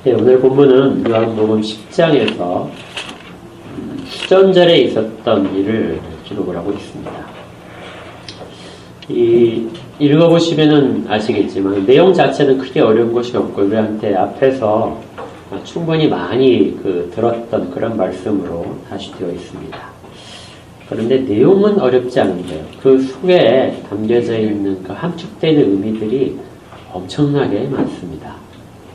네, 오늘 본문은 요한복음 10장에서 수전절에 있었던 일을 기록을 하고 있습니다. 읽어보시면은 아시겠지만 내용 자체는 크게 어려운 것이 없고 우리한테 앞에서 충분히 많이 들었던 그런 말씀으로 다시 되어 있습니다. 그런데 내용은 어렵지 않은데요. 그 속에 담겨져 있는 그 함축되는 의미들이 엄청나게 많습니다.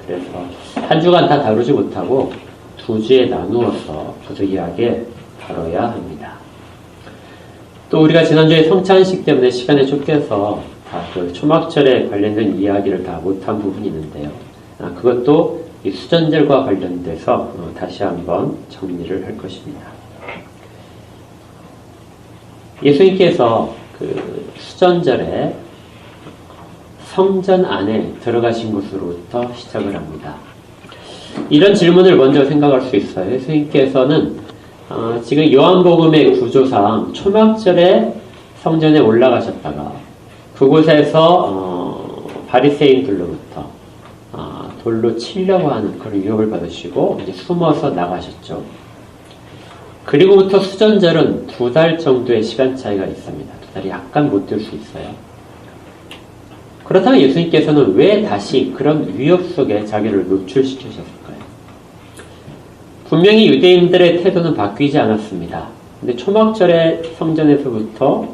그래서 한 주간 다 다루지 못하고 두 주에 나누어서 부득이하게 다뤄야 합니다. 또 우리가 지난주에 성찬식 때문에 시간에 쫓겨서 다 그 초막절에 관련된 이야기를 다 못한 부분이 있는데요. 그것도 이 수전절과 관련돼서 다시 한번 정리를 할 것입니다. 예수님께서 그 수전절에 성전 안에 들어가신 곳으로부터 시작을 합니다. 이런 질문을 먼저 생각할 수 있어요. 예수님께서는 지금 요한복음의 구조상 초막절에 성전에 올라가셨다가 그곳에서 바리새인들로부터 돌로 치려고 하는 그런 유혹을 받으시고 이제 숨어서 나가셨죠. 그리고부터 수전절은 2달 정도의 시간 차이가 있습니다. 2달이 약간 못 될 수 있어요. 그렇다면 예수님께서는 왜 다시 그런 위협 속에 자기를 노출시키셨을까요? 분명히 유대인들의 태도는 바뀌지 않았습니다. 근데 초막절의 성전에서부터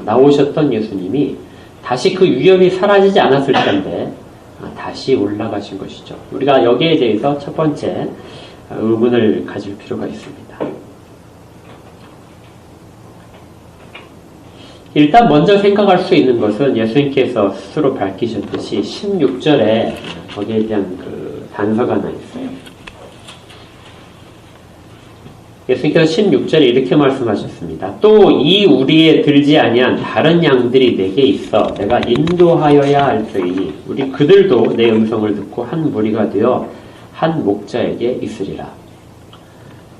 나오셨던 예수님이 다시 그 위협이 사라지지 않았을 텐데 다시 올라가신 것이죠. 우리가 여기에 대해서 첫 번째 의문을 가질 필요가 있습니다. 일단 먼저 생각할 수 있는 것은 예수님께서 스스로 밝히셨듯이 16절에 거기에 대한 그 단서가 하나 있어요. 예수님께서 16절에 이렇게 말씀하셨습니다. 또 이 우리에 들지 아니한 다른 양들이 내게 있어 내가 인도하여야 할 터이니 우리 그들도 내 음성을 듣고 한 무리가 되어 한 목자에게 있으리라.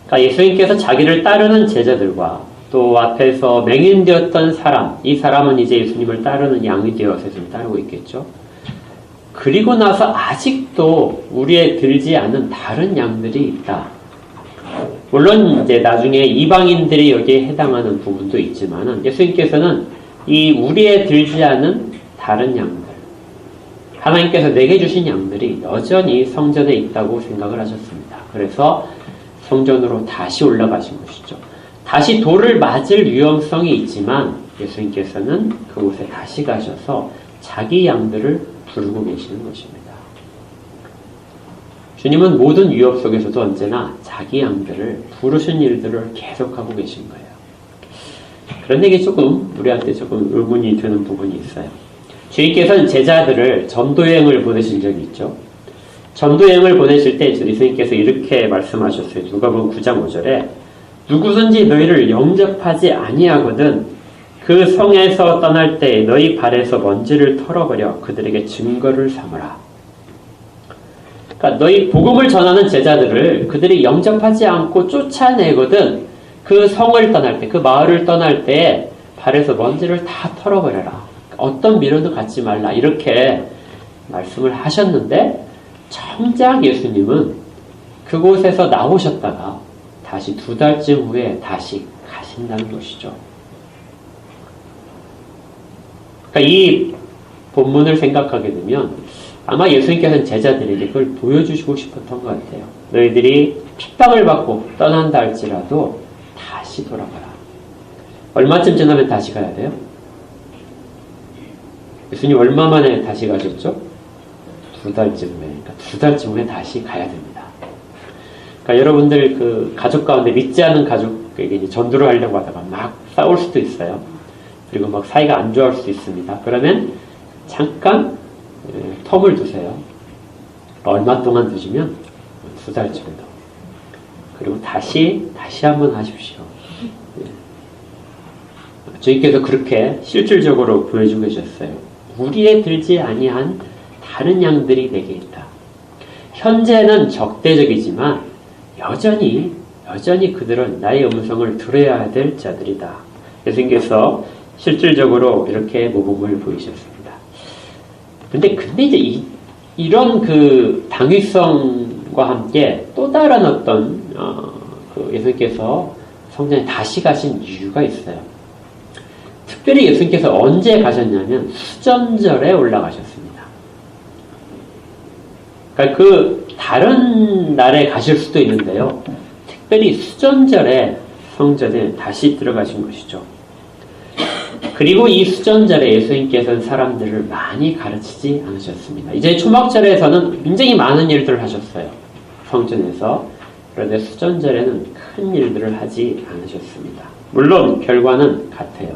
그러니까 예수님께서 자기를 따르는 제자들과 또 앞에서 맹인되었던 사람, 이 사람은 이제 예수님을 따르는 양이 되어서 좀 따르고 있겠죠. 그리고 나서 아직도 우리에 들지 않은 다른 양들이 있다. 물론 이제 나중에 이방인들이 여기에 해당하는 부분도 있지만은 예수님께서는 이 우리에 들지 않은 다른 양들, 하나님께서 내게 주신 양들이 여전히 성전에 있다고 생각을 하셨습니다. 그래서 성전으로 다시 올라가신 것이죠. 다시 돌을 맞을 위험성이 있지만 예수님께서는 그곳에 다시 가셔서 자기 양들을 부르고 계시는 것입니다. 주님은 모든 위협 속에서도 언제나 자기 양들을 부르신 일들을 계속하고 계신 거예요. 그런데 이게 조금 우리한테 조금 의문이 드는 부분이 있어요. 주님께서는 제자들을 전도여행을 보내신 적이 있죠. 전도여행을 보내실 때 예수님께서 이렇게 말씀하셨어요. 누가복음 9장 5절에 누구든지 너희를 영접하지 아니하거든 그 성에서 떠날 때 너희 발에서 먼지를 털어버려 그들에게 증거를 삼으라. 그러니까 너희 복음을 전하는 제자들을 그들이 영접하지 않고 쫓아내거든 그 성을 떠날 때, 그 마을을 떠날 때 발에서 먼지를 다 털어버려라. 어떤 미련도 갖지 말라. 이렇게 말씀을 하셨는데 정작 예수님은 그곳에서 나오셨다가 다시 2달쯤 후에 다시 가신다는 것이죠. 그러니까 이 본문을 생각하게 되면 아마 예수님께서는 제자들에게 그걸 보여주시고 싶었던 것 같아요. 너희들이 핍박을 받고 떠난다 할지라도 다시 돌아가라. 얼마쯤 지나면 다시 가야 돼요? 예수님 얼마 만에 다시 가셨죠? 2달쯤 후에. 그러니까 2달쯤 후에 다시 가야 됩니다. 그러니까 여러분들 그 가족 가운데 믿지 않는 가족에게 이제 전도를 하려고 하다가 막 싸울 수도 있어요. 그리고 막 사이가 안 좋아할 수도 있습니다. 그러면 잠깐 텀을 두세요. 얼마 동안 두시면 2달 정도. 그리고 다시 한번 하십시오. 주님께서 그렇게 실질적으로 보여주고 계셨어요. 우리에 들지 아니한 다른 양들이 내게 있다. 현재는 적대적이지만 여전히 그들은 나의 음성을 들어야 될 자들이다. 예수님께서 실질적으로 이렇게 모범을 보이셨습니다. 근데 이제 이런 그 당위성 예수님과 함께 또 다른 어떤 예수님께서 성전에 다시 가신 이유가 있어요. 특별히 예수님께서 언제 가셨냐면 수전절에 올라가셨습니다. 그러니까 그 다른 날에 가실 수도 있는데요. 특별히 수전절에 성전에 다시 들어가신 것이죠. 그리고 이 수전절에 예수님께서는 사람들을 많이 가르치지 않으셨습니다. 이제 초막절에서는 굉장히 많은 일들을 하셨어요. 성전에서. 그런데 수전절에는 큰 일들을 하지 않으셨습니다. 물론 결과는 같아요.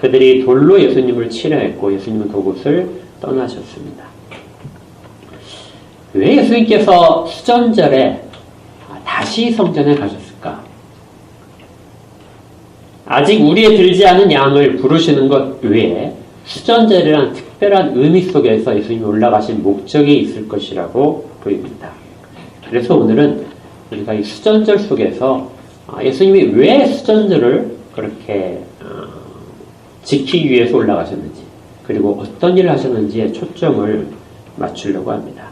그들이 돌로 예수님을 치려했고 예수님은 그곳을 떠나셨습니다. 왜 예수님께서 수전절에 다시 성전에 가셨을까? 아직 우리의 들지 않은 양을 부르시는 것 외에 수전절이라는 특별한 의미 속에서 예수님이 올라가신 목적이 있을 것이라고 보입니다. 그래서 오늘은 우리가 이 수전절 속에서 예수님이 왜 수전절을 그렇게 지키기 위해서 올라가셨는지, 그리고 어떤 일을 하셨는지에 초점을 맞추려고 합니다.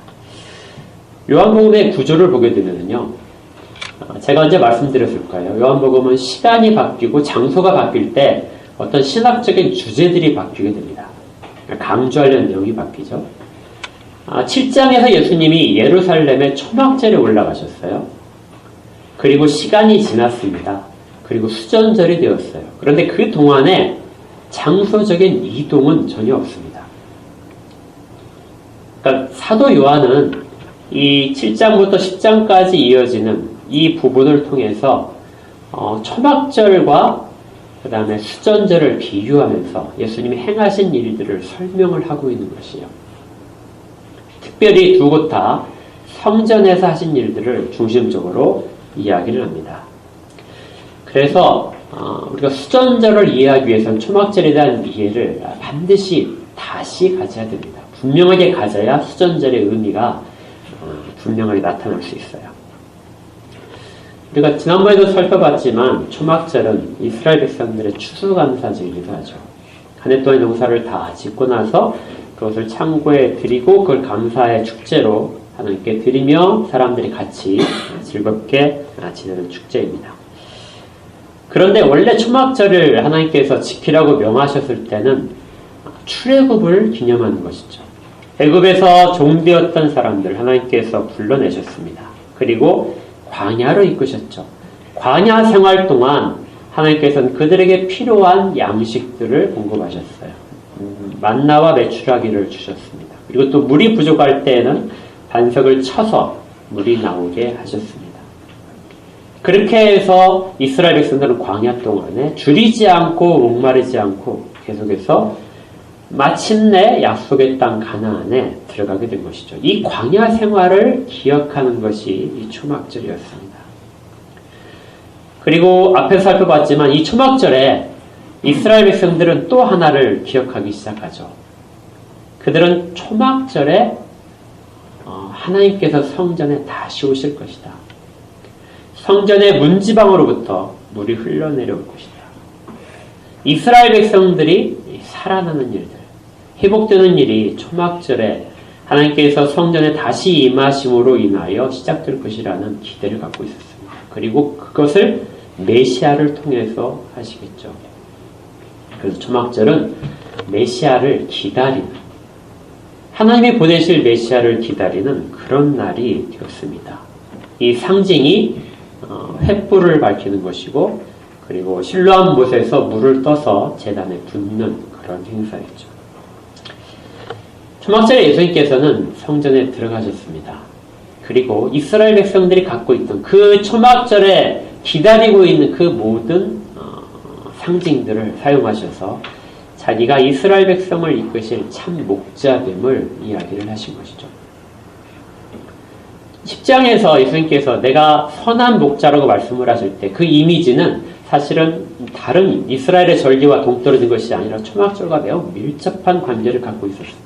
요한복음의 구조를 보게 되면요, 제가 언제 말씀드렸을까요? 요한복음은 시간이 바뀌고 장소가 바뀔 때 어떤 신학적인 주제들이 바뀌게 됩니다. 강조하려는 내용이 바뀌죠. 7장에서 예수님이 예루살렘에 초막절에 올라가셨어요. 그리고 시간이 지났습니다. 그리고 수전절이 되었어요. 그런데 그 동안에 장소적인 이동은 전혀 없습니다. 그러니까 사도 요한은 이 7장부터 10장까지 이어지는 이 부분을 통해서 초막절과 그 다음에 수전절을 비유하면서 예수님이 행하신 일들을 설명을 하고 있는 것이에요. 특별히 두 곳 다 성전에서 하신 일들을 중심적으로 이야기를 합니다. 그래서 우리가 수전절을 이해하기 위해서는 초막절에 대한 이해를 반드시 다시 가져야 됩니다. 분명하게 가져야 수전절의 의미가 분명하게 나타날 수 있어요. 우리가 지난번에도 살펴봤지만 초막절은 이스라엘 백성들의 추수감사절이기도 하죠. 한 해 동안 농사를 다 짓고 나서 그것을 창고에 드리고 그걸 감사의 축제로 하나님께 드리며 사람들이 같이 즐겁게 지내는 축제입니다. 그런데 원래 초막절을 하나님께서 지키라고 명하셨을 때는 출애굽을 기념하는 것이죠. 애굽에서 종되었던 사람들 하나님께서 불러내셨습니다. 그리고 광야로 이끄셨죠. 광야 생활 동안 하나님께서는 그들에게 필요한 양식들을 공급하셨어요. 만나와 메추라기를 주셨습니다. 그리고 또 물이 부족할 때에는 반석을 쳐서 물이 나오게 하셨습니다. 그렇게 해서 이스라엘 백성들은 광야 동안에 줄이지 않고 목마르지 않고 계속해서 마침내 약속의 땅 가나안에 들어가게 된 것이죠. 이 광야 생활을 기억하는 것이 이 초막절이었습니다. 그리고 앞에서 살펴봤지만 이 초막절에 이스라엘 백성들은 또 하나를 기억하기 시작하죠. 그들은 초막절에 하나님께서 성전에 다시 오실 것이다. 성전의 문지방으로부터 물이 흘러내려올 것이다. 이스라엘 백성들이 살아나는 일들, 회복되는 일이 초막절에 하나님께서 성전에 다시 임하심으로 인하여 시작될 것이라는 기대를 갖고 있었습니다. 그리고 그것을 메시아를 통해서 하시겠죠. 그래서 초막절은 메시아를 기다리는, 하나님이 보내실 메시아를 기다리는 그런 날이 되었습니다. 이 상징이 횃불을 밝히는 것이고, 그리고 실로암 못에서 물을 떠서 제단에 붓는 그런 행사였죠. 초막절에 예수님께서는 성전에 들어가셨습니다. 그리고 이스라엘 백성들이 갖고 있던 그 초막절에 기다리고 있는 그 모든 상징들을 사용하셔서 자기가 이스라엘 백성을 이끄실 참 목자됨을 이야기를 하신 것이죠. 10장에서 예수님께서 내가 선한 목자라고 말씀을 하실 때 그 이미지는 사실은 다른 이스라엘의 절기와 동떨어진 것이 아니라 초막절과 매우 밀접한 관계를 갖고 있었습니다.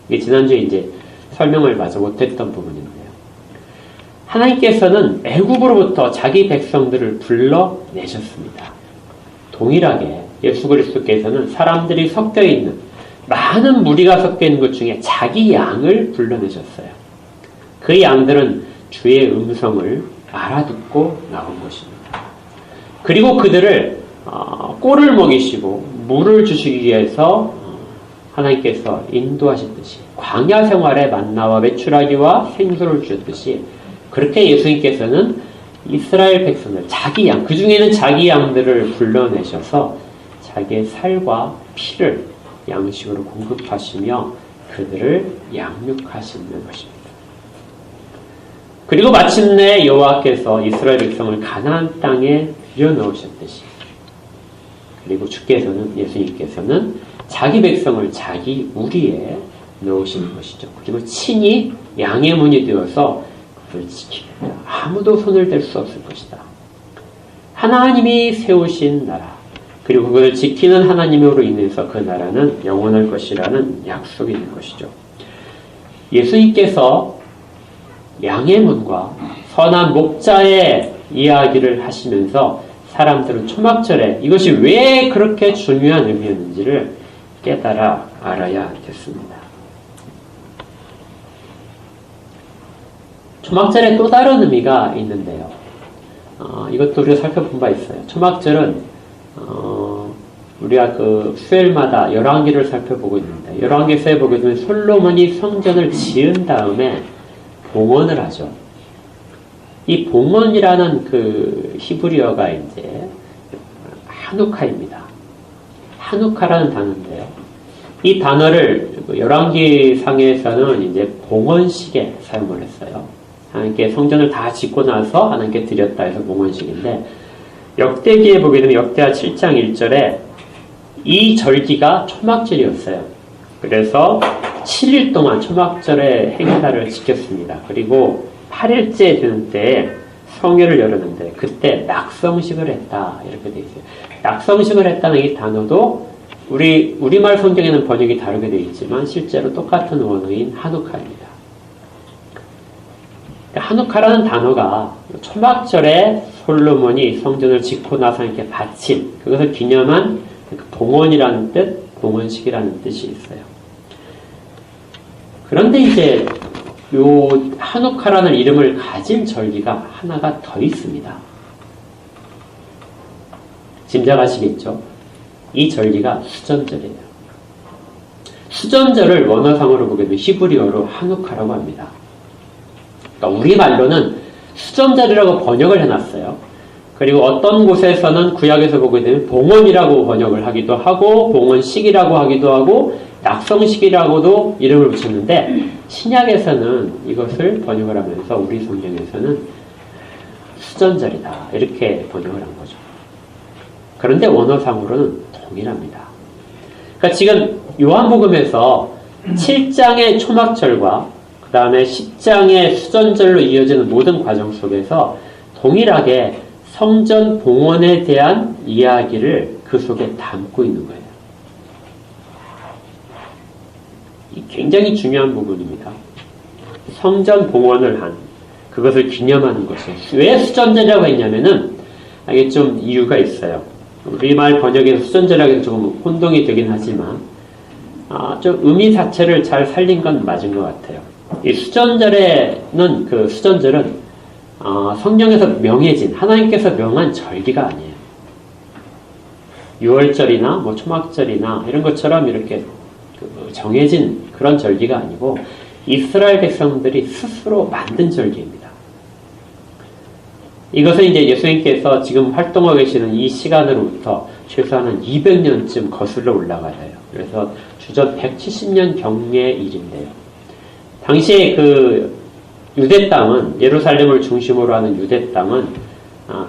이게 지난주에 이제 설명을 마저 못했던 부분인데요. 하나님께서는 애굽으로부터 자기 백성들을 불러내셨습니다. 동일하게 예수 그리스도께서는 사람들이 섞여 있는, 많은 무리가 섞여 있는 것 중에 자기 양을 불러내셨어요. 그 양들은 주의 음성을 알아듣고 나온 것입니다. 그리고 그들을 꼴을 먹이시고 물을 주시기 위해서 하나님께서 인도하셨듯이 광야 생활에 만나와 메추라기와 생수를 주셨듯이 그렇게 예수님께서는 이스라엘 백성들, 자기 양, 그 중에는 자기 양들을 불러내셔서 자기의 살과 피를 양식으로 공급하시며 그들을 양육하시는 것입니다. 그리고 마침내 여호와께서 이스라엘 백성을 가나안 땅에 들여놓으셨듯이 그리고 주께서는 예수님께서는 자기 백성을 자기 우리에 넣으시는 것이죠. 그리고 친히 양의 문이 되어서 그를 지킵니다. 아무도 손을 댈 수 없을 것이다. 하나님이 세우신 나라 그리고 그걸 지키는 하나님으로 인해서 그 나라는 영원할 것이라는 약속이 된 것이죠. 예수님께서 양의 문과 선한 목자의 이야기를 하시면서 사람들은 초막절에 이것이 왜 그렇게 중요한 의미였는지를 깨달아 알아야 됐습니다. 초막절에 또 다른 의미가 있는데요. 이것도 우리가 살펴본 바 있어요. 초막절은 우리가 그 수요일마다 열왕기를 살펴보고 있는데 열왕기서에 보게 되면 솔로몬이 성전을 지은 다음에 봉헌을 하죠. 이 봉헌이라는 그 히브리어가 이제 하누카입니다. 하누카라는 단어인데요. 이 단어를 열왕기 상에서는 이제 봉헌식에 사용을 했어요. 하나님께 성전을 다 짓고 나서 하나님께 드렸다 해서 봉헌식인데 역대기에 보게 되면 역대하 7장 1절에 이 절기가 초막절이었어요. 그래서 7일 동안 초막절의 행사를 지켰습니다. 그리고 8일째 되는 때에 성회를 열었는데 그때 낙성식을 했다 이렇게 되어 있어요. 낙성식을 했다는 이 단어도 우리말 성경에는 번역이 다르게 되어 있지만 실제로 똑같은 원어인 하누카입니다. 하누카라는 단어가 초막절에 솔로몬이 성전을 짓고 나서 이렇게 바친 그것을 기념한 봉헌이라는 뜻, 봉헌식이라는 뜻이 있어요. 그런데 이제 요 하누카라는 이름을 가진 절기가 하나가 더 있습니다. 짐작하시겠죠? 이 절기가 수전절이에요. 수전절을 원어상으로 보게 되면 히브리어로 하누카라고 합니다. 그러니까 우리말로는 수전절이라고 번역을 해놨어요. 그리고 어떤 곳에서는 구약에서 보게 되면 봉헌이라고 번역을 하기도 하고 봉헌식이라고 하기도 하고 낙성식이라고도 이름을 붙였는데 신약에서는 이것을 번역을 하면서 우리 성경에서는 수전절이다 이렇게 번역을 한 거죠. 그런데 원어상으로는 동일합니다. 그러니까 지금 요한복음에서 7장의 초막절과 그 다음에 10장의 수전절로 이어지는 모든 과정 속에서 동일하게 성전 봉헌에 대한 이야기를 그 속에 담고 있는 거예요. 굉장히 중요한 부분입니다. 성전 봉헌을 한 그것을 기념하는 것이에요. 왜 수전절이라고 했냐면은 이게 좀 이유가 있어요. 우리말 번역에서 수전절이라고 해서 조금 혼동이 되긴 하지만 좀 의미 자체를 잘 살린 건 맞은 것 같아요. 이 수전절에는 그 수전절은 성경에서 명해진 하나님께서 명한 절기가 아니에요. 6월절이나 뭐 초막절이나 이런 것처럼 이렇게 정해진 그런 절기가 아니고 이스라엘 백성들이 스스로 만든 절기입니다. 이것은 이제 예수님께서 지금 활동하고 계시는 이 시간으로부터 최소한 한 200년쯤 거슬러 올라가야 해요. 그래서 주전 170년 경의 일인데요. 당시에 그 유대 땅은 예루살렘을 중심으로 하는 유대 땅은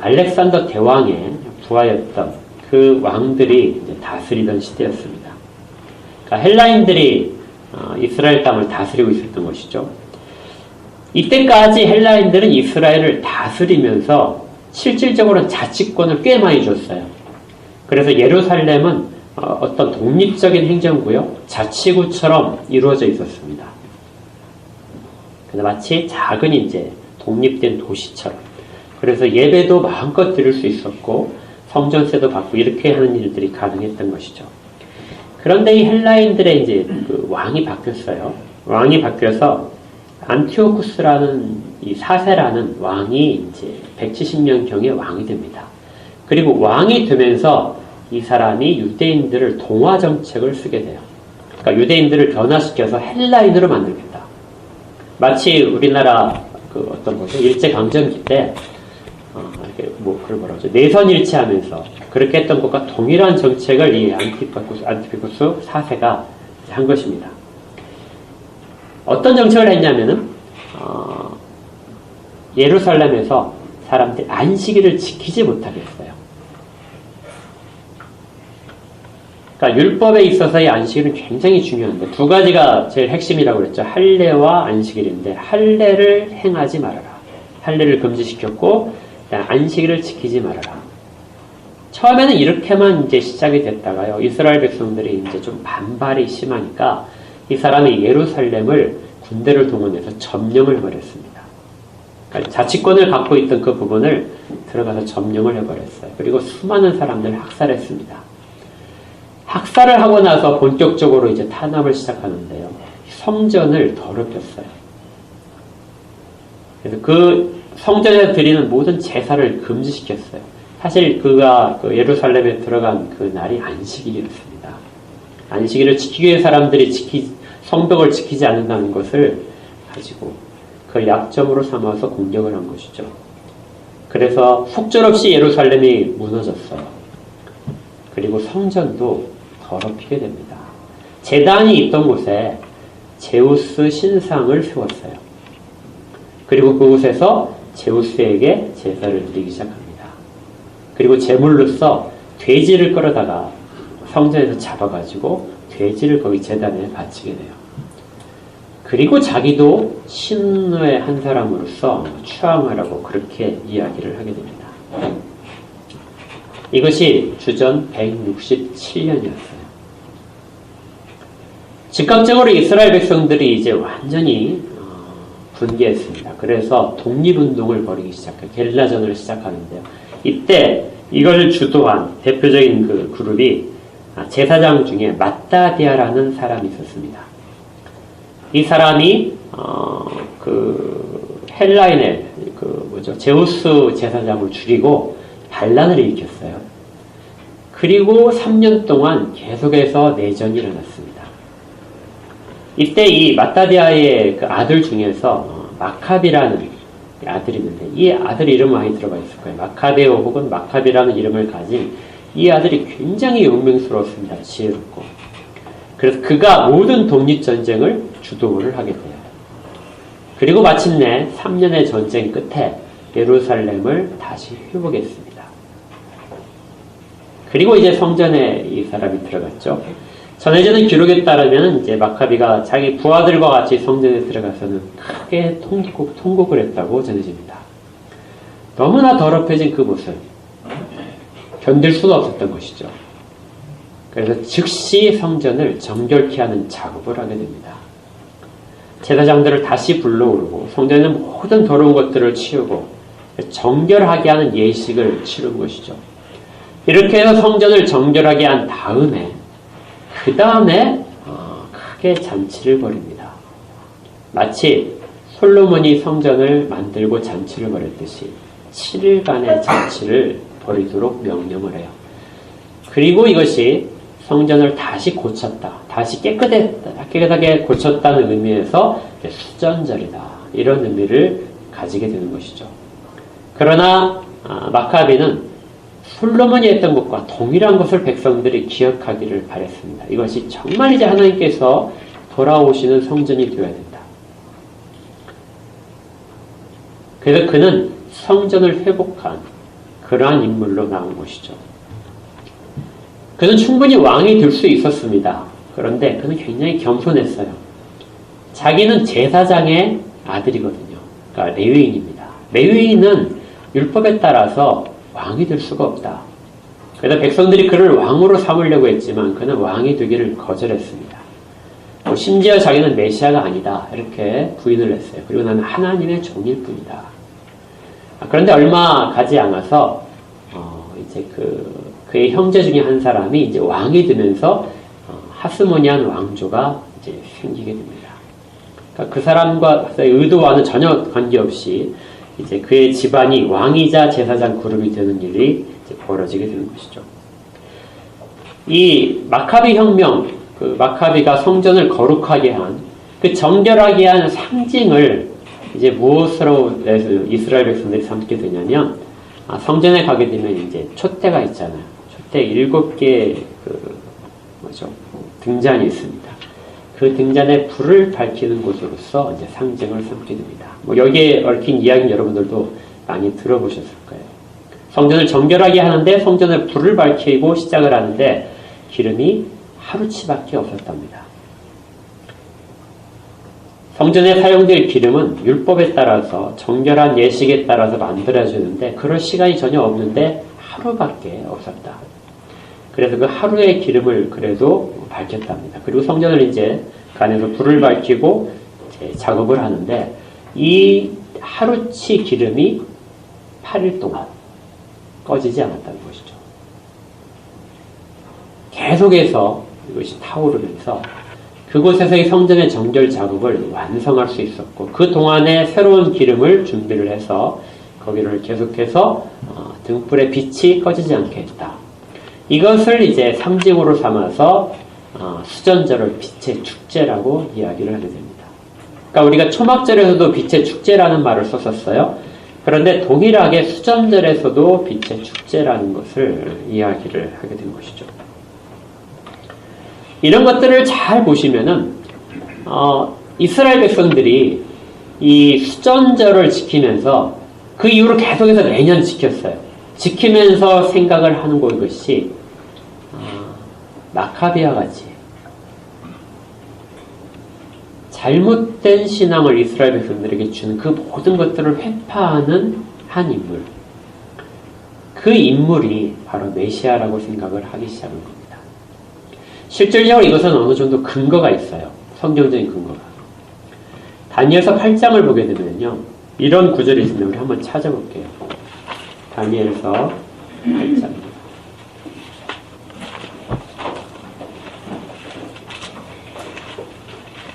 알렉산더 대왕의 부하였던 그 왕들이 이제 다스리던 시대였습니다. 그러니까 헬라인들이 이스라엘 땅을 다스리고 있었던 것이죠. 이때까지 헬라인들은 이스라엘을 다스리면서 실질적으로는 자치권을 꽤 많이 줬어요. 그래서 예루살렘은 어떤 독립적인 행정구역, 자치구처럼 이루어져 있었습니다. 마치 작은 이제 독립된 도시처럼. 그래서 예배도 마음껏 드릴 수 있었고 성전세도 받고 이렇게 하는 일들이 가능했던 것이죠. 그런데 이 헬라인들의 이제 그 왕이 바뀌었어요. 왕이 바뀌어서 안티오쿠스라는 이 사세라는 왕이 이제 170년경에 왕이 됩니다. 그리고 왕이 되면서 이 사람이 유대인들을 동화 정책을 쓰게 돼요. 그러니까 유대인들을 변화시켜서 헬라인으로 만들겠다. 마치 우리나라 그 어떤 거죠? 일제강점기 때 그걸 뭐라 그러죠? 내선일치하면서 그렇게 했던 것과 동일한 정책을 이 안티피쿠스 4세가 한 것입니다. 어떤 정책을 했냐면은 예루살렘에서 사람들이 안식일을 지키지 못하게 했어요. 그러니까 율법에 있어서의 안식일은 굉장히 중요한데 두 가지가 제일 핵심이라고 그랬죠. 할례와 안식일인데 할례를 행하지 말아라. 할례를 금지시켰고 안식일을 지키지 말아라. 처음에는 이렇게만 이제 시작이 됐다가요. 이스라엘 백성들이 이제 좀 반발이 심하니까 이 사람이 예루살렘을 군대를 동원해서 점령을 해버렸습니다. 그러니까 자치권을 갖고 있던 그 부분을 들어가서 점령을 해버렸어요. 그리고 수많은 사람들을 학살했습니다. 학살을 하고 나서 본격적으로 이제 탄압을 시작하는데요. 성전을 더럽혔어요. 그래서 그 성전에 드리는 모든 제사를 금지시켰어요. 사실 그가 그 예루살렘에 들어간 그 날이 안식일이었습니다. 안식일을 지키기 위해 사람들이 성벽을 지키지 않는다는 것을 가지고 그걸 약점으로 삼아서 공격을 한 것이죠. 그래서 속절없이 예루살렘이 무너졌어요. 그리고 성전도 더럽히게 됩니다. 제단이 있던 곳에 제우스 신상을 세웠어요. 그리고 그곳에서 제우스에게 제사를 드리기 시작합니다. 그리고 제물로서 돼지를 끌어다가 성전에서 잡아가지고 돼지를 거기 제단에 바치게 돼요. 그리고 자기도 신의 한 사람으로서 추앙하라고 그렇게 이야기를 하게 됩니다. 이것이 주전 167년이었어요. 즉각적으로 이스라엘 백성들이 이제 완전히 분개했습니다. 그래서 독립운동을 벌이기 시작해요. 게릴라전을 시작하는데요. 이때 이걸 주도한 대표적인 그 그룹이 제사장 중에 마따디아라는 사람이 있었습니다. 이 사람이 그 헬라인의 제우스 제사장을 죽이고 반란을 일으켰어요. 그리고 3년 동안 계속해서 내전이 일어났습니다. 이때 이 마따디아의 그 아들 중에서 마카비라는 아들이 있는데 이 아들 이름 많이 들어가 있을 거예요. 마카베오 혹은 마카비라는 이름을 가진 이 아들이 굉장히 용맹스러웠습니다. 지혜롭고. 그래서 그가 모든 독립전쟁을 주도를 하게 돼요. 그리고 마침내 3년의 전쟁 끝에 예루살렘을 다시 회복했습니다. 그리고 이제 성전에 이 사람이 들어갔죠. 전해지는 기록에 따르면 이제 마카비가 자기 부하들과 같이 성전에 들어가서는 크게 통곡을 했다고 전해집니다. 너무나 더럽혀진 그 모습 견딜 수가 없었던 것이죠. 그래서 즉시 성전을 정결케 하는 작업을 하게 됩니다. 제사장들을 다시 불러오르고 성전에 있는 모든 더러운 것들을 치우고 정결하게 하는 예식을 치른 것이죠. 이렇게 해서 성전을 정결하게 한 다음에 그 다음에 크게 잔치를 벌입니다. 마치 솔로몬이 성전을 만들고 잔치를 벌였듯이 7일간의 잔치를 벌이도록 명령을 해요. 그리고 이것이 성전을 다시 고쳤다, 다시 깨끗하게 고쳤다는 의미에서 수전절이다, 이런 의미를 가지게 되는 것이죠. 그러나 마카비는 솔로몬이 했던 것과 동일한 것을 백성들이 기억하기를 바랬습니다. 이것이 정말 이제 하나님께서 돌아오시는 성전이 되어야 된다. 그래서 그는 성전을 회복한 그러한 인물로 나온 것이죠. 그는 충분히 왕이 될 수 있었습니다. 그런데 그는 굉장히 겸손했어요. 자기는 제사장의 아들이거든요. 그러니까 레위인입니다. 레위인은 율법에 따라서 왕이 될 수가 없다. 그래서 백성들이 그를 왕으로 삼으려고 했지만 그는 왕이 되기를 거절했습니다. 심지어 자기는 메시아가 아니다, 이렇게 부인을 했어요. 그리고 나는 하나님의 종일 뿐이다. 그런데 얼마 가지 않아서 이제 그의 형제 중에 한 사람이 이제 왕이 되면서 하스모니안 왕조가 이제 생기게 됩니다. 그러니까 그 사람과의 의도와는 전혀 관계없이 이제 그의 집안이 왕이자 제사장 그룹이 되는 일이 이제 벌어지게 되는 것이죠. 이 마카비 혁명, 그 마카비가 성전을 거룩하게 한 그 정결하게 한 상징을 이제 무엇으로 이스라엘 백성들이 삼게 되냐면, 성전에 가게 되면 이제 촛대가 있잖아요. 촛대 7개 등잔이 있습니다. 그 등잔에 불을 밝히는 곳으로서 이제 상징을 삼게 됩니다. 뭐 여기에 얽힌 이야기는 여러분들도 많이 들어보셨을 거예요. 성전을 정결하게 하는데 성전에 불을 밝히고 시작을 하는데 기름이 하루치밖에 없었답니다. 성전에 사용될 기름은 율법에 따라서 정결한 예식에 따라서 만들어지는데 그럴 시간이 전혀 없는데 하루밖에 없었다. 그래서 그 하루의 기름을 그래도 밝혔답니다. 그리고 성전을 이제 그 안에서 불을 밝히고 이제 작업을 하는데 이 하루치 기름이 8일 동안 꺼지지 않았다는 것이죠. 계속해서 이것이 타오르면서 그곳에서의 성전의 정결 작업을 완성할 수 있었고 그 동안에 새로운 기름을 준비를 해서 거기를 계속해서 등불의 빛이 꺼지지 않게 했다. 이것을 이제 상징으로 삼아서 수전절을 빛의 축제라고 이야기를 하게 됩니다. 그러니까 우리가 초막절에서도 빛의 축제라는 말을 썼었어요. 그런데 동일하게 수전절에서도 빛의 축제라는 것을 이야기를 하게 된 것이죠. 이런 것들을 잘 보시면은 이스라엘 백성들이 이 수전절을 지키면서 그 이후로 계속해서 매년 지켰어요. 지키면서 생각을 하는 것이 마카비와 같이 잘못된 신앙을 이스라엘 백성들에게 준 그 모든 것들을 회파하는 한 인물, 그 인물이 바로 메시아라고 생각을 하기 시작한 겁니다. 실질적으로 이것은 어느 정도 근거가 있어요. 성경적인 근거가. 다니엘서 8장을 보게 되면요, 이런 구절이 있습니다. 우리 한번 찾아볼게요. 다니엘서 8장.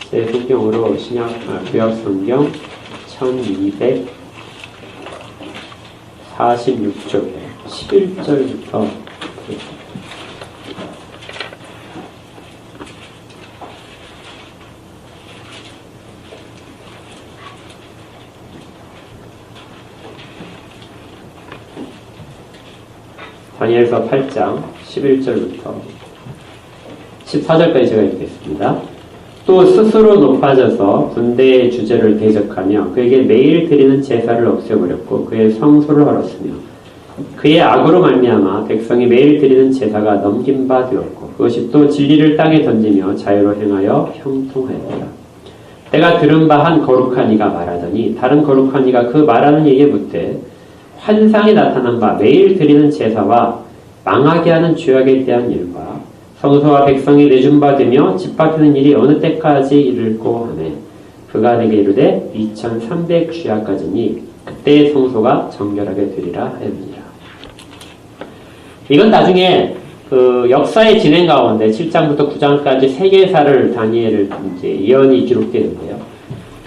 제 성경으로 구약 성경 1246쪽 11절부터 다니엘서 8장 11절부터 14절까지 제가 읽겠습니다. 또 스스로 높아져서 군대의 주제를 대적하며 그에게 매일 드리는 제사를 없애버렸고 그의 성소를 헐었으며 그의 악으로 말미암아 백성이 매일 드리는 제사가 넘긴 바 되었고 그것이 또 진리를 땅에 던지며 자유로 행하여 형통하였다. 내가 들은 바 한 거룩한 이가 말하더니 다른 거룩한 이가 그 말하는 이에게 묻되 환상이 나타난 바 매일 드리는 제사와 망하게 하는 죄악에 대한 일과 성소와 백성이 내준 바 되며 집합하는 일이 어느 때까지 이를꼬 하매 그가 내게 이르되 2300 주야까지니 그때의 성소가 정결하게 되리라 하였느니라. 이건 나중에 그 역사의 진행 가운데 7장부터 9장까지 세계사를 다니엘을 이제 예언이 기록되는데요.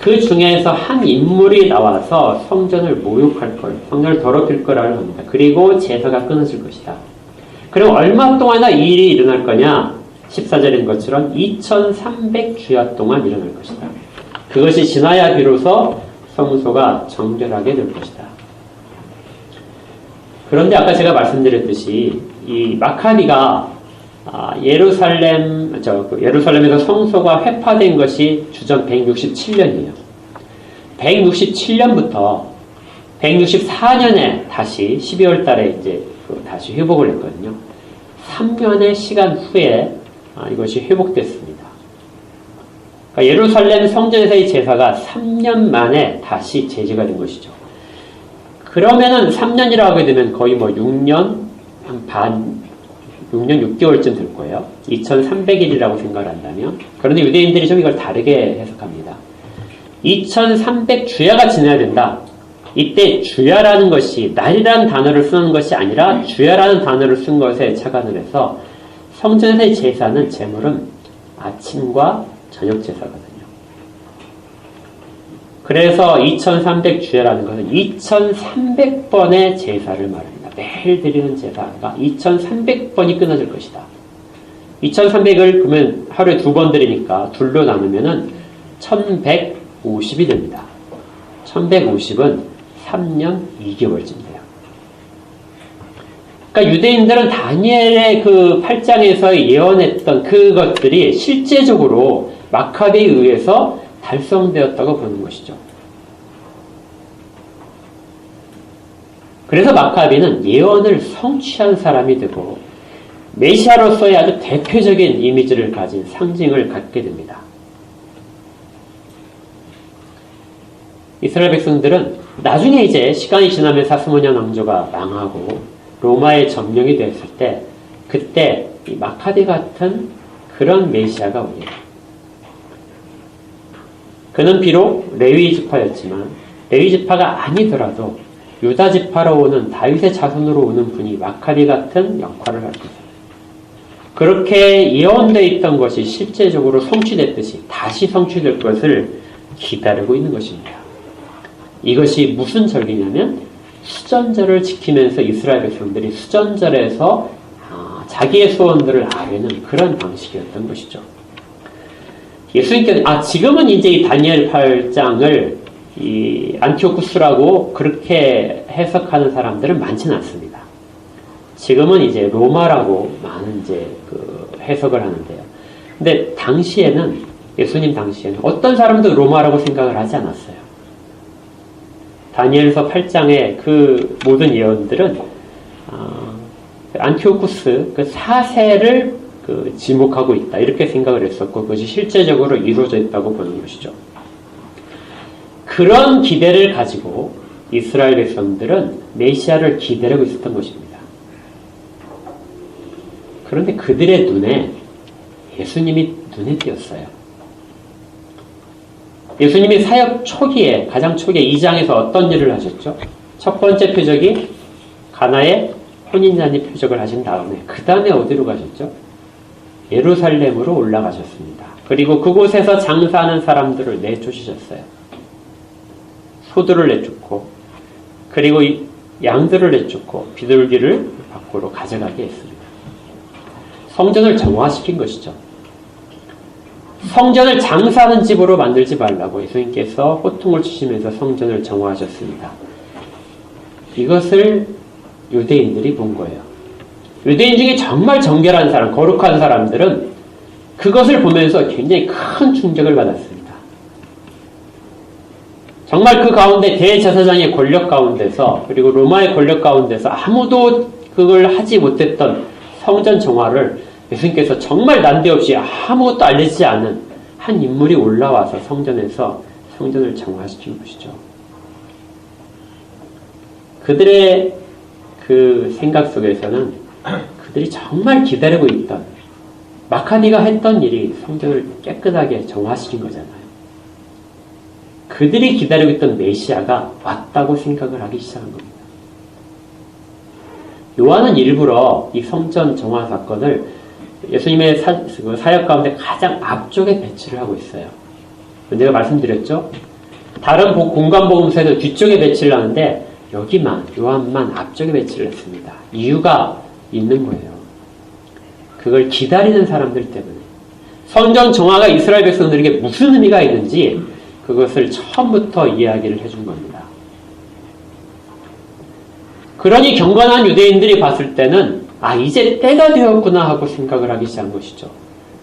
그 중에서 한 인물이 나와서 성전을 모욕할 걸, 성전을 더럽힐 거라고 합니다. 그리고 제사가 끊어질 것이다. 그럼 얼마 동안이나 이 일이 일어날 거냐? 14절인 것처럼 2300 주야 동안 일어날 것이다. 그것이 지나야 비로소 성소가 정결하게 될 것이다. 그런데 아까 제가 말씀드렸듯이 이 마카비가 예루살렘에서 성소가 회파된 것이 주전 167년이에요. 167년부터 164년에 다시 12월 달에 이제 다시 회복을 했거든요. 3년의 시간 후에 이것이 회복됐습니다. 그러니까 예루살렘 성전에서의 제사가 3년 만에 다시 재개가 된 것이죠. 그러면은 3년이라고 하게 되면 거의 6년 6개월쯤 될 거예요. 2300일이라고 생각을 한다면. 그런데 유대인들이 좀 이걸 다르게 해석합니다. 2300 주야가 지나야 된다. 이때 주야라는 것이 날이라는 단어를 쓰는 것이 아니라 주야라는 단어를 쓴 것에 착안을 해서 성전에서의 제사는 제물은 아침과 저녁 제사거든요. 그래서 2300주야라는 것은 2300번의 제사를 말합니다. 매일 드리는 제사가 2300번이 끊어질 것이다. 2300을 그러면 하루에 2번 드리니까 둘로 나누면은 1150이 됩니다. 1150은 3년 2개월쯤 돼요. 그러니까 유대인들은 다니엘의 그 8장에서 예언했던 그것들이 실제적으로 마카베에 의해서 달성되었다고 보는 것이죠. 그래서 마카베는 예언을 성취한 사람이 되고 메시아로서의 아주 대표적인 이미지를 가진 상징을 갖게 됩니다. 이스라엘 백성들은 나중에 이제 시간이 지나면 사스모니안 왕조가 망하고 로마의 점령이 되었을 때 그때 이 마카베 같은 그런 메시아가 오게 돼요. 그는 비록 레위 지파였지만 레위 지파가 아니더라도 유다 지파로 오는 다윗의 자손으로 오는 분이 마카베 같은 역할을 할 것입니다. 그렇게 예언되어 있던 것이 실제적으로 성취됐듯이 다시 성취될 것을 기다리고 있는 것입니다. 이것이 무슨 절기냐면 수전절을 지키면서 이스라엘 백성들이 수전절에서 자기의 소원들을 아뢰는 그런 방식이었던 것이죠. 예수님께서 지금은 이제 이 다니엘 8장을 이 안티오쿠스라고 그렇게 해석하는 사람들은 많지는 않습니다. 지금은 이제 로마라고 많은 이제 그 해석을 하는데요. 근데 당시에는 예수님 당시에는 어떤 사람도 로마라고 생각을 하지 않았어요. 다니엘서 8장의 그 모든 예언들은 안티오쿠스 그 사세를 그 지목하고 있다 이렇게 생각을 했었고 그것이 실제적으로 이루어져 있다고 보는 것이죠. 그런 기대를 가지고 이스라엘 백성들은 메시아를 기다리고 있었던 것입니다. 그런데 그들의 눈에 예수님이 눈에 띄었어요. 예수님이 사역 초기에 가장 초기에 2장에서 어떤 일을 하셨죠? 첫 번째 표적이 가나의 혼인잔치 표적을 하신 다음에 그 다음에 어디로 가셨죠? 예루살렘으로 올라가셨습니다. 그리고 그곳에서 장사하는 사람들을 내쫓으셨어요. 소들을 내쫓고 그리고 양들을 내쫓고 비둘기를 밖으로 가져가게 했습니다. 성전을 정화시킨 것이죠. 성전을 장사하는 집으로 만들지 말라고 예수님께서 호통을 치시면서 성전을 정화하셨습니다. 이것을 유대인들이 본 거예요. 유대인 중에 정말 정결한 사람, 거룩한 사람들은 그것을 보면서 굉장히 큰 충격을 받았습니다. 정말 그 가운데 대제사장의 권력 가운데서 그리고 로마의 권력 가운데서 아무도 그걸 하지 못했던 성전 정화를 예수님께서 정말 난데없이 아무것도 알리지 않은 한 인물이 올라와서 성전에서 성전을 정화시킨 것이죠. 그들의 그 생각 속에서는 그들이 정말 기다리고 있던 마카비가 했던 일이 성전을 깨끗하게 정화시킨 거잖아요. 그들이 기다리고 있던 메시아가 왔다고 생각을 하기 시작한 겁니다. 요한은 일부러 이 성전 정화 사건을 예수님의 사역 가운데 가장 앞쪽에 배치를 하고 있어요. 내가 말씀드렸죠? 다른 공간복음서에도 뒤쪽에 배치를 하는데 여기만 요한만 앞쪽에 배치를 했습니다. 이유가 있는 거예요. 그걸 기다리는 사람들 때문에 성전 정화가 이스라엘 백성들에게 무슨 의미가 있는지 그것을 처음부터 이야기를 해준 겁니다. 그러니 경건한 유대인들이 봤을 때는 이제 때가 되었구나 하고 생각을 하기 시작한 것이죠.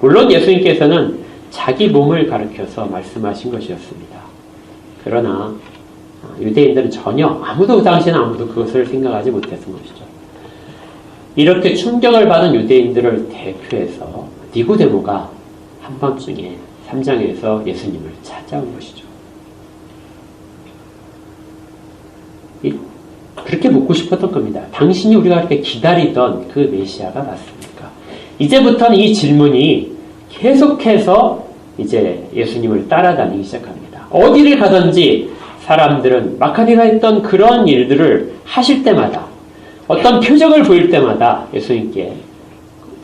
물론 예수님께서는 자기 몸을 가리켜서 말씀하신 것이었습니다. 그러나 유대인들은 전혀 그 당시에는 아무도 그것을 생각하지 못했던 것이죠. 이렇게 충격을 받은 유대인들을 대표해서 니고데모가 한밤중에 3장에서 예수님을 찾아온 것이죠. 그렇게 묻고 싶었던 겁니다. 당신이 우리가 그렇게 기다리던 그 메시아가 맞습니까? 이제부터는 이 질문이 계속해서 이제 예수님을 따라다니기 시작합니다. 어디를 가든지 사람들은 마카비가 했던 그런 일들을 하실 때마다 어떤 표적을 보일 때마다 예수님께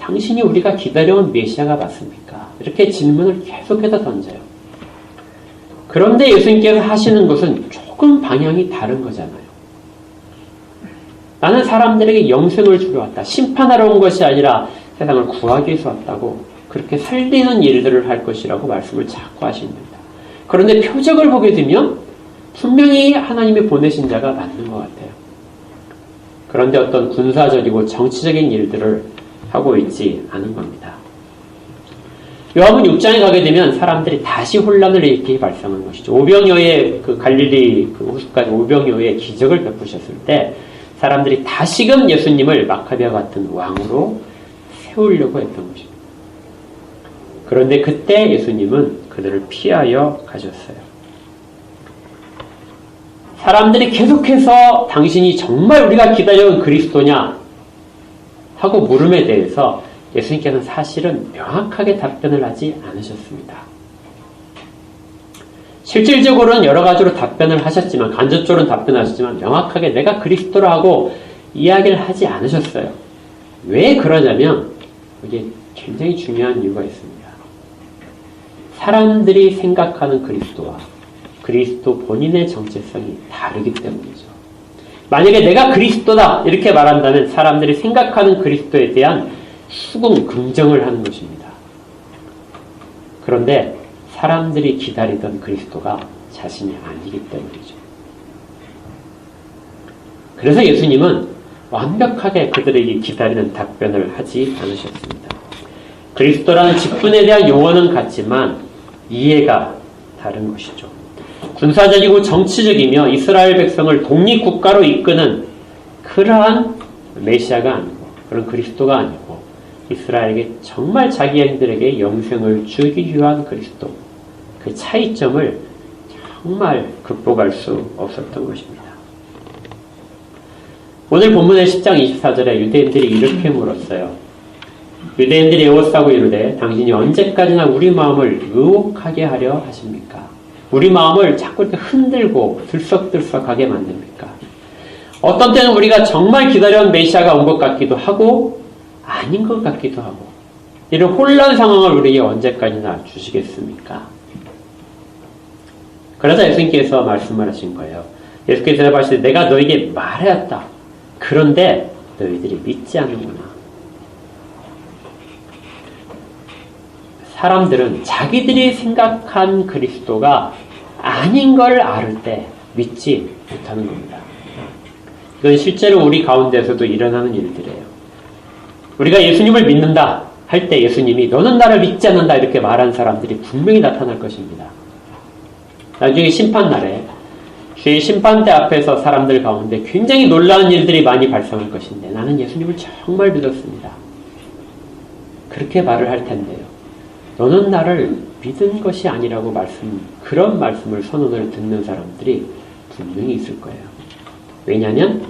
당신이 우리가 기다려온 메시아가 맞습니까? 이렇게 질문을 계속해서 던져요. 그런데 예수님께서 하시는 것은 조금 방향이 다른 거잖아요. 나는 사람들에게 영생을 주러 왔다. 심판하러 온 것이 아니라 세상을 구하기 위해서 왔다고 그렇게 살리는 일들을 할 것이라고 말씀을 자꾸 하십니다. 그런데 표적을 보게 되면 분명히 하나님이 보내신 자가 맞는 것 같아요. 그런데 어떤 군사적이고 정치적인 일들을 하고 있지 않은 겁니다. 요한복음 6장에 가게 되면 사람들이 다시 혼란을 일으키기 발생한 것이죠. 오병이어의 그 갈릴리 그 호숫가에 오병이어의 기적을 베푸셨을 때 사람들이 다시금 예수님을 마카베와 같은 왕으로 세우려고 했던 것입니다. 그런데 그때 예수님은 그들을 피하여 가셨어요. 사람들이 계속해서 당신이 정말 우리가 기다려온 그리스도냐 하고 물음에 대해서 예수님께서는 사실은 명확하게 답변을 하지 않으셨습니다. 실질적으로는 여러 가지로 답변을 하셨지만, 간접적으로는 답변하셨지만 명확하게 내가 그리스도라고 이야기를 하지 않으셨어요. 왜 그러냐면 이게 굉장히 중요한 이유가 있습니다. 사람들이 생각하는 그리스도와 그리스도 본인의 정체성이 다르기 때문이죠. 만약에 내가 그리스도다 이렇게 말한다면 사람들이 생각하는 그리스도에 대한 수긍, 긍정을 하는 것입니다. 그런데 사람들이 기다리던 그리스도가 자신이 아니기 때문이죠. 그래서 예수님은 완벽하게 그들에게 기다리는 답변을 하지 않으셨습니다. 그리스도라는 직분에 대한 용어는 같지만 이해가 다른 것이죠. 군사적이고 정치적이며 이스라엘 백성을 독립국가로 이끄는 그러한 메시아가 아니고 그런 그리스도가 아니고 이스라엘에게 정말 자기들에게 영생을 주기 위한 그리스도, 그 차이점을 정말 극복할 수 없었던 것입니다. 오늘 본문의 10장 24절에 유대인들이 이렇게 물었어요. 유대인들이 에워싸고 이르되 당신이 언제까지나 우리 마음을 의혹하게 하려 하십니까? 우리 마음을 자꾸 이렇게 흔들고 들썩들썩하게 만듭니까? 어떤 때는 우리가 정말 기다려온 메시아가 온 것 같기도 하고 아닌 것 같기도 하고 이런 혼란 상황을 우리에게 언제까지나 주시겠습니까? 그러자 예수님께서 말씀을 하신 거예요. 예수께서 대답하시되 내가 너에게 말하였다. 그런데 너희들이 믿지 않는구나. 사람들은 자기들이 생각한 그리스도가 아닌 걸 알을 때 믿지 못하는 겁니다. 이건 실제로 우리 가운데서도 일어나는 일들이에요. 우리가 예수님을 믿는다 할 때 예수님이 너는 나를 믿지 않는다 이렇게 말한 사람들이 분명히 나타날 것입니다. 나중에 심판날에 주의 심판대 앞에서 사람들 가운데 굉장히 놀라운 일들이 많이 발생할 것인데 나는 예수님을 정말 믿었습니다. 그렇게 말을 할 텐데요. 너는 나를 믿은 것이 아니라고 그런 말씀을 선언을 듣는 사람들이 분명히 있을 거예요. 왜냐하면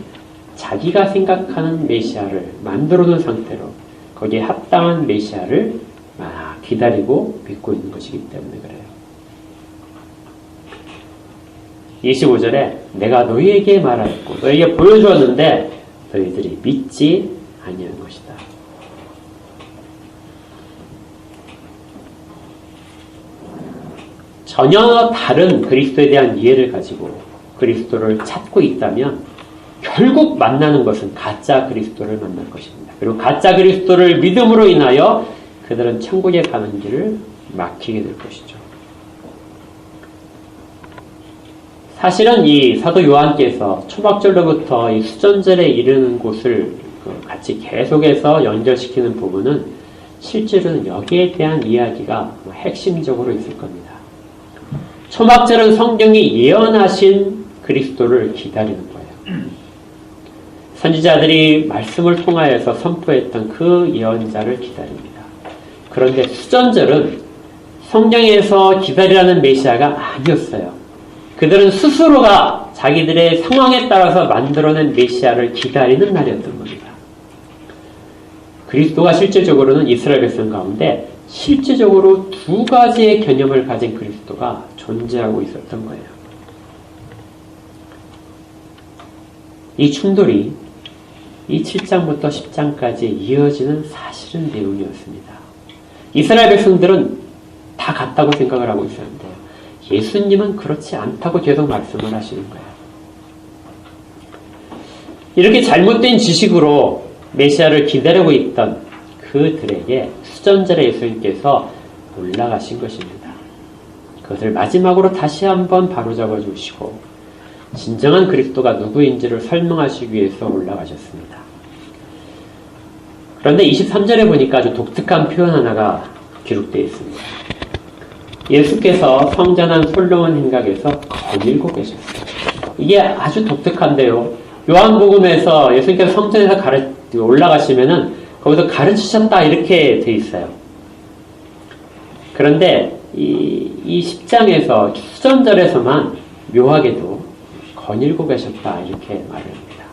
자기가 생각하는 메시아를 만들어 놓은 상태로 거기에 합당한 메시아를 기다리고 믿고 있는 것이기 때문에 그래요. 25절에 내가 너희에게 말하였고 너희에게 보여주었는데 너희들이 믿지 아니한 것이다. 전혀 다른 그리스도에 대한 이해를 가지고 그리스도를 찾고 있다면 결국 만나는 것은 가짜 그리스도를 만날 것입니다. 그리고 가짜 그리스도를 믿음으로 인하여 그들은 천국에 가는 길을 막히게 될 것이죠. 사실은 이 사도 요한께서 초막절로부터 이 수전절에 이르는 곳을 같이 계속해서 연결시키는 부분은 실제로는 여기에 대한 이야기가 핵심적으로 있을 겁니다. 초막절은 성경이 예언하신 그리스도를 기다리는 거예요. 선지자들이 말씀을 통하여서 선포했던 그 예언자를 기다립니다. 그런데 수전절은 성경에서 기다리라는 메시아가 아니었어요. 그들은 스스로가 자기들의 상황에 따라서 만들어낸 메시아를 기다리는 날이었던 겁니다. 그리스도가 실제적으로는 이스라엘 백성 가운데 실제적으로 두 가지의 개념을 가진 그리스도가 존재하고 있었던 거예요. 이 충돌이 이 7장부터 10장까지 이어지는 사실은 내용이었습니다. 이스라엘 백성들은 다 같다고 생각을 하고 있었는데요. 예수님은 그렇지 않다고 계속 말씀을 하시는 거예요. 이렇게 잘못된 지식으로 메시아를 기다리고 있던 그들에게 수전절에 예수님께서 올라가신 것입니다. 그것을 마지막으로 다시 한번 바로잡아 주시고 진정한 그리스도가 누구인지를 설명하시기 위해서 올라가셨습니다. 그런데 23절에 보니까 아주 독특한 표현 하나가 기록되어 있습니다. 예수께서 성전한 솔로몬 행각에서 거닐고 계셨어요. 이게 아주 독특한데요. 요한복음에서 예수님께서 성전에서 올라가시면은 거기서 가르치셨다 이렇게 돼 있어요. 그런데 이 10장에서 수전절에서만 묘하게도 거닐고 계셨다 이렇게 말을 합니다.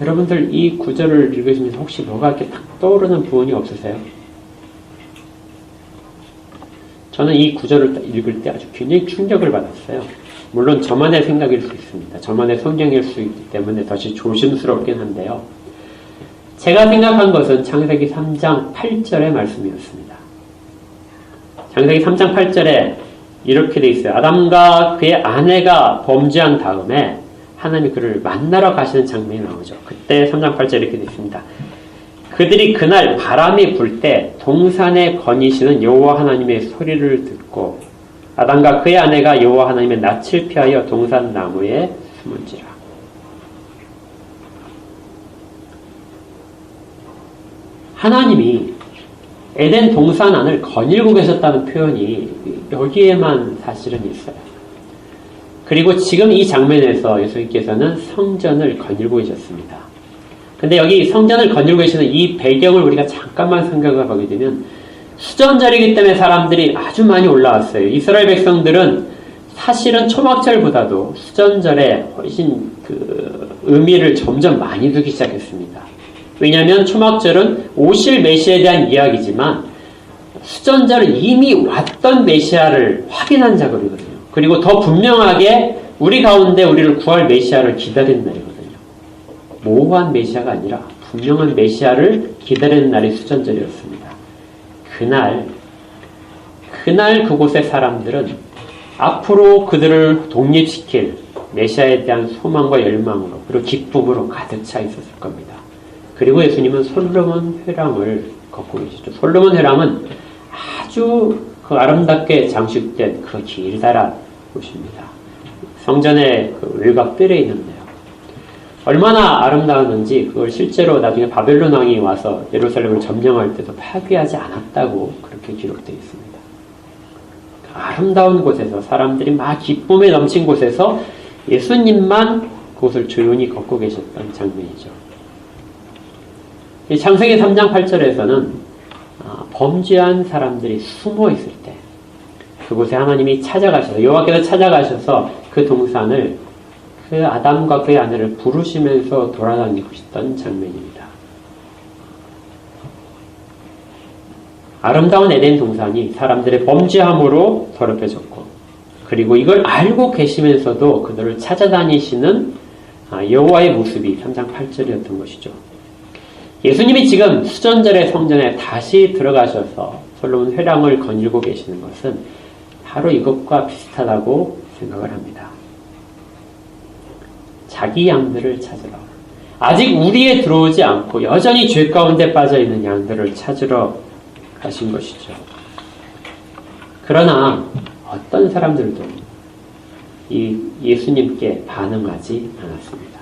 여러분들 이 구절을 읽으시면서 혹시 뭐가 이렇게 탁 떠오르는 부분이 없으세요? 저는 이 구절을 읽을 때 아주 굉장히 충격을 받았어요. 물론 저만의 생각일 수 있습니다. 저만의 성경일 수 있기 때문에 다시 조심스럽긴 한데요. 제가 생각한 것은 창세기 3장 8절의 말씀이었습니다. 창세기 3장 8절에 이렇게 돼 있어요. 아담과 그의 아내가 범죄한 다음에 하나님이 그를 만나러 가시는 장면이 나오죠. 그때 3장 8절에 이렇게 돼 있습니다. 그들이 그날 바람이 불 때 동산에 거니시는 여호와 하나님의 소리를 듣고 아담과 그의 아내가 여호와 하나님의 낯을 피하여 동산 나무에 숨은지라. 하나님이 에덴 동산 안을 거닐고 계셨다는 표현이 여기에만 사실은 있어요. 그리고 지금 이 장면에서 예수님께서는 성전을 거닐고 계셨습니다. 근데 여기 성전을 거닐고 계시는 이 배경을 우리가 잠깐만 생각해 보게 되면 수전절이기 때문에 사람들이 아주 많이 올라왔어요. 이스라엘 백성들은 사실은 초막절보다도 수전절에 훨씬 의미를 점점 많이 두기 시작했습니다. 왜냐하면 초막절은 오실 메시아에 대한 이야기지만 수전절은 이미 왔던 메시아를 확인한 작업이거든요. 그리고 더 분명하게 우리 가운데 우리를 구할 메시아를 기다리는 날이거든요. 모호한 메시아가 아니라 분명한 메시아를 기다리는 날이 수전절이었습니다. 그날 그곳의 사람들은 앞으로 그들을 독립시킬 메시아에 대한 소망과 열망으로 그리고 기쁨으로 가득 차 있었을 겁니다. 그리고 예수님은 솔로몬 회랑을 걷고 계시죠. 솔로몬 회랑은 아주 그 아름답게 장식된 그 길다란 곳입니다. 성전의 그 외곽들에 있는데요. 얼마나 아름다웠는지 그걸 실제로 나중에 바벨론 왕이 와서 예루살렘을 점령할 때도 파괴하지 않았다고 그렇게 기록되어 있습니다. 아름다운 곳에서 사람들이 막 기쁨에 넘친 곳에서 예수님만 그곳을 조용히 걷고 계셨던 장면이죠. 이 창세기 3장 8절에서는 범죄한 사람들이 숨어 있을 때 그곳에 하나님이 찾아가셔서 여호와께서 찾아가셔서 그 동산을 그 아담과 그의 아내를 부르시면서 돌아다니고 있던 장면입니다. 아름다운 에덴 동산이 사람들의 범죄함으로 더럽혀졌고 그리고 이걸 알고 계시면서도 그들을 찾아다니시는 여호와의 모습이 3장 8절이었던 것이죠. 예수님이 지금 수전절의 성전에 다시 들어가셔서 솔로몬 회랑을 거닐고 계시는 것은 바로 이것과 비슷하다고 생각을 합니다. 자기 양들을 찾으러 아직 우리에 들어오지 않고 여전히 죄 가운데 빠져있는 양들을 찾으러 가신 것이죠. 그러나 어떤 사람들도 이 예수님께 반응하지 않았습니다.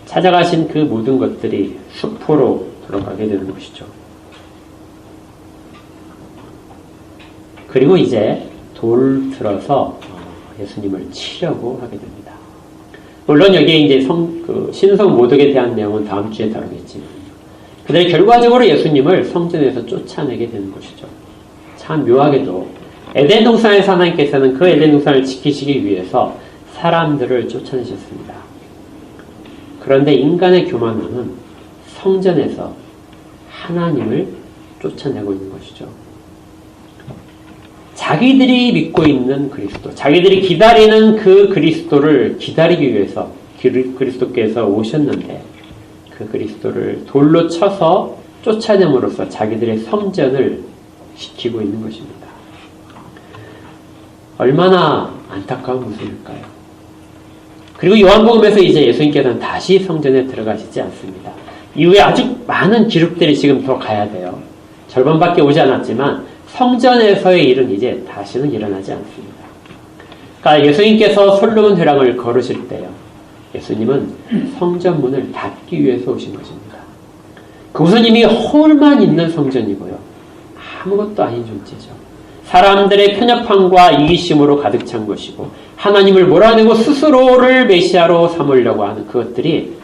찾아가신 그 모든 것들이 수포로 들어가게 되는 것이죠. 그리고 이제 돌 들어서 예수님을 치려고 하게 됩니다. 물론 여기에 이제 신성 모독에 대한 내용은 다음 주에 다루겠지만 그들이 결과적으로 예수님을 성전에서 쫓아내게 되는 것이죠. 참 묘하게도 에덴 동산에서 하나님께서는 그 에덴 동산을 지키시기 위해서 사람들을 쫓아내셨습니다. 그런데 인간의 교만함은 성전에서 하나님을 쫓아내고 있는 것이죠. 자기들이 믿고 있는 그리스도, 자기들이 기다리는 그 그리스도를 기다리기 위해서 그리스도께서 오셨는데 그 그리스도를 돌로 쳐서 쫓아냄으로써 자기들의 성전을 시키고 있는 것입니다. 얼마나 안타까운 모습일까요? 그리고 요한복음에서 이제 예수님께서는 다시 성전에 들어가시지 않습니다. 이후에 아주 많은 기록들이 지금 더 가야 돼요. 절반밖에 오지 않았지만 성전에서의 일은 이제 다시는 일어나지 않습니다. 그러니까 예수님께서 솔로몬 회랑을 걸으실 때요. 예수님은 성전 문을 닫기 위해서 오신 것입니다. 그곳은 이미 홀만 있는 성전이고요. 아무것도 아닌 존재죠. 사람들의 편협함과 이기심으로 가득 찬 것이고 하나님을 몰아내고 스스로를 메시아로 삼으려고 하는 그것들이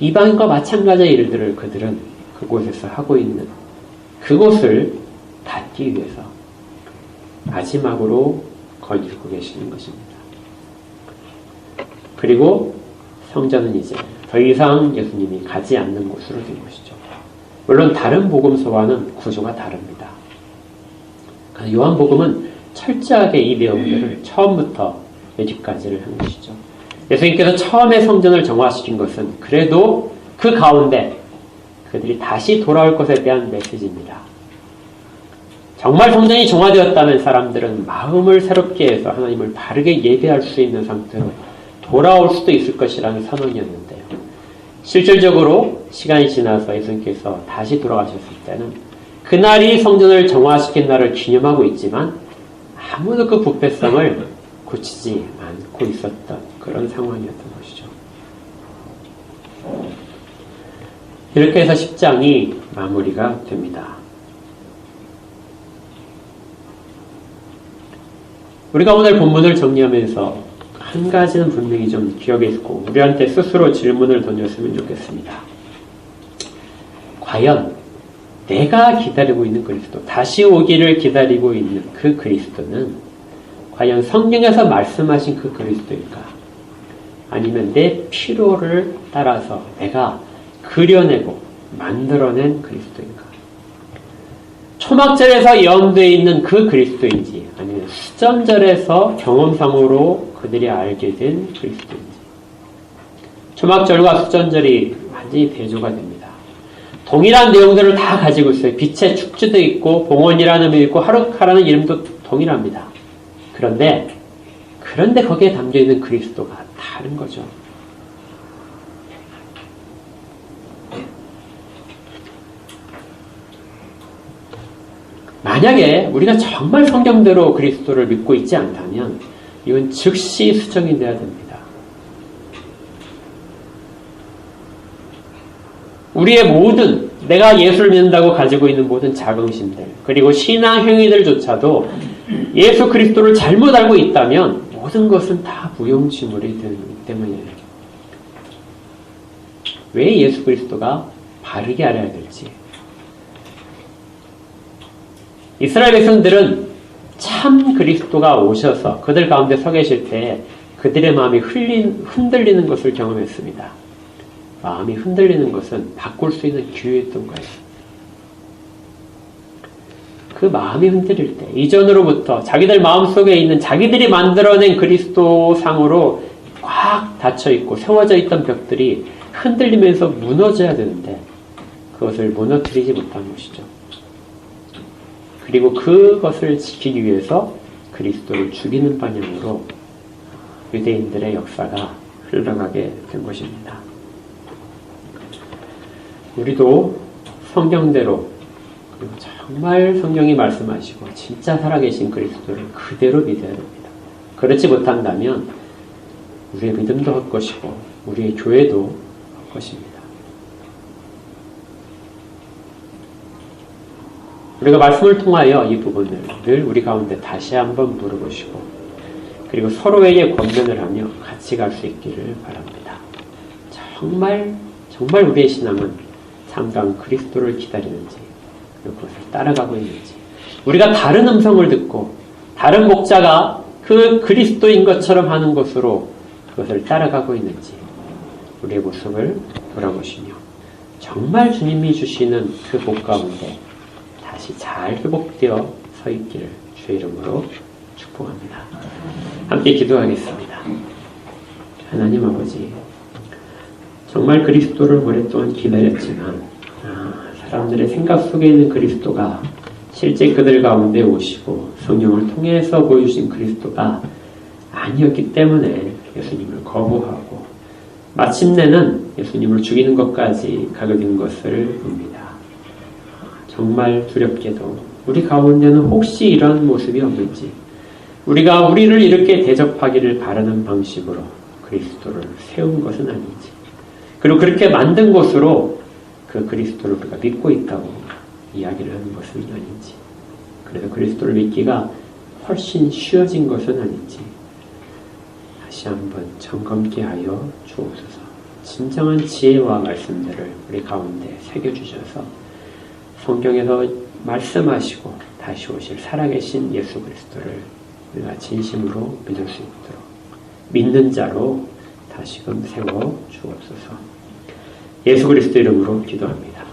이방인과 마찬가지의 일들을 그들은 그곳에서 하고 있는 그곳을 닫기 위해서 마지막으로 거닐고 계시는 것입니다. 그리고 성전은 이제 더 이상 예수님이 가지 않는 곳으로 된 것이죠. 물론 다른 복음서와는 구조가 다릅니다. 요한복음은 철저하게 이 내용들을 처음부터 여기까지를 한 것이죠. 예수님께서 처음에 성전을 정화시킨 것은 그래도 그 가운데 그들이 다시 돌아올 것에 대한 메시지입니다. 정말 성전이 정화되었다면 사람들은 마음을 새롭게 해서 하나님을 바르게 예배할 수 있는 상태로 돌아올 수도 있을 것이라는 선언이었는데요. 실질적으로 시간이 지나서 예수님께서 다시 돌아가셨을 때는 그날이 성전을 정화시킨 날을 기념하고 있지만 아무도 그 부패성을 고치지 않고 있었던 그런 상황이었던 것이죠. 이렇게 해서 10장이 마무리가 됩니다. 우리가 오늘 본문을 정리하면서 한 가지는 분명히 좀 기억에 있고 우리한테 스스로 질문을 던졌으면 좋겠습니다. 과연 내가 기다리고 있는 그리스도, 다시 오기를 기다리고 있는 그 그리스도는 과연 성경에서 말씀하신 그 그리스도일까? 아니면 내 필요를 따라서 내가 그려내고 만들어낸 그리스도인가? 초막절에서 예언되어 있는 그 그리스도인지 아니면 수전절에서 경험상으로 그들이 알게 된 그리스도인지. 초막절과 수전절이 완전히 대조가 됩니다. 동일한 내용들을 다 가지고 있어요. 빛의 축지도 있고 봉헌이라는 의미도 있고 하루카라는 이름도 동일합니다. 그런데 거기에 담겨있는 그리스도가 다른 거죠. 만약에 우리가 정말 성경대로 그리스도를 믿고 있지 않다면 이건 즉시 수정이 돼야 됩니다. 우리의 모든 내가 예수를 믿는다고 가지고 있는 모든 자긍심들 그리고 신앙 행위들조차도 예수 그리스도를 잘못 알고 있다면 모든 것은 다 무용지물이 되기 때문이에요. 왜 예수 그리스도가 바르게 알아야 될지. 이스라엘 백성들은 참 그리스도가 오셔서 그들 가운데 서 계실 때 그들의 마음이 흔들리는 것을 경험했습니다. 마음이 흔들리는 것은 바꿀 수 있는 기회였던 거예요. 그 마음이 흔들릴 때 이전으로부터 자기들 마음속에 있는 자기들이 만들어낸 그리스도상으로 꽉 닫혀있고 세워져 있던 벽들이 흔들리면서 무너져야 되는데 그것을 무너뜨리지 못한 것이죠. 그리고 그것을 지키기 위해서 그리스도를 죽이는 방향으로 유대인들의 역사가 흘러가게 된 것입니다. 우리도 성경대로 그리고 정말 성경이 말씀하시고 진짜 살아계신 그리스도를 그대로 믿어야 됩니다. 그렇지 못한다면 우리의 믿음도 헛것이고 우리의 교회도 헛것입니다. 우리가 말씀을 통하여 이 부분을 늘 우리 가운데 다시 한번 물어보시고 그리고 서로에게 권면을 하며 같이 갈 수 있기를 바랍니다. 정말 우리의 신앙은 참다운 그리스도를 기다리는지 그리고 그것을 따라가고 있는지 우리가 다른 음성을 듣고 다른 목자가 그 그리스도인 것처럼 하는 것으로 그것을 따라가고 있는지 우리의 모습을 돌아보시며 정말 주님이 주시는 그 복 가운데 다시 잘 회복되어 서 있기를 주의 이름으로 축복합니다. 함께 기도하겠습니다. 하나님 아버지, 정말 그리스도를 오랫동안 기다렸지만 사람들의 생각 속에 있는 그리스도가 실제 그들 가운데 오시고 성령을 통해서 보여주신 그리스도가 아니었기 때문에 예수님을 거부하고 마침내는 예수님을 죽이는 것까지 가게 된 것을 봅니다. 정말 두렵게도 우리 가운데는 혹시 이런 모습이 없는지, 우리가 우리를 이렇게 대접하기를 바라는 방식으로 그리스도를 세운 것은 아닌지, 그리고 그렇게 만든 것으로 그 그리스도를 우리가 믿고 있다고 이야기를 하는 것은 아닌지, 그래서 그리스도를 믿기가 훨씬 쉬워진 것은 아닌지 다시 한번 점검케 하여 주옵소서. 진정한 지혜와 말씀들을 우리 가운데 새겨주셔서 성경에서 말씀하시고 다시 오실 살아계신 예수 그리스도를 우리가 진심으로 믿을 수 있도록 믿는 자로 다시금 세워 주옵소서. 예수 그리스도 이름으로 기도합니다.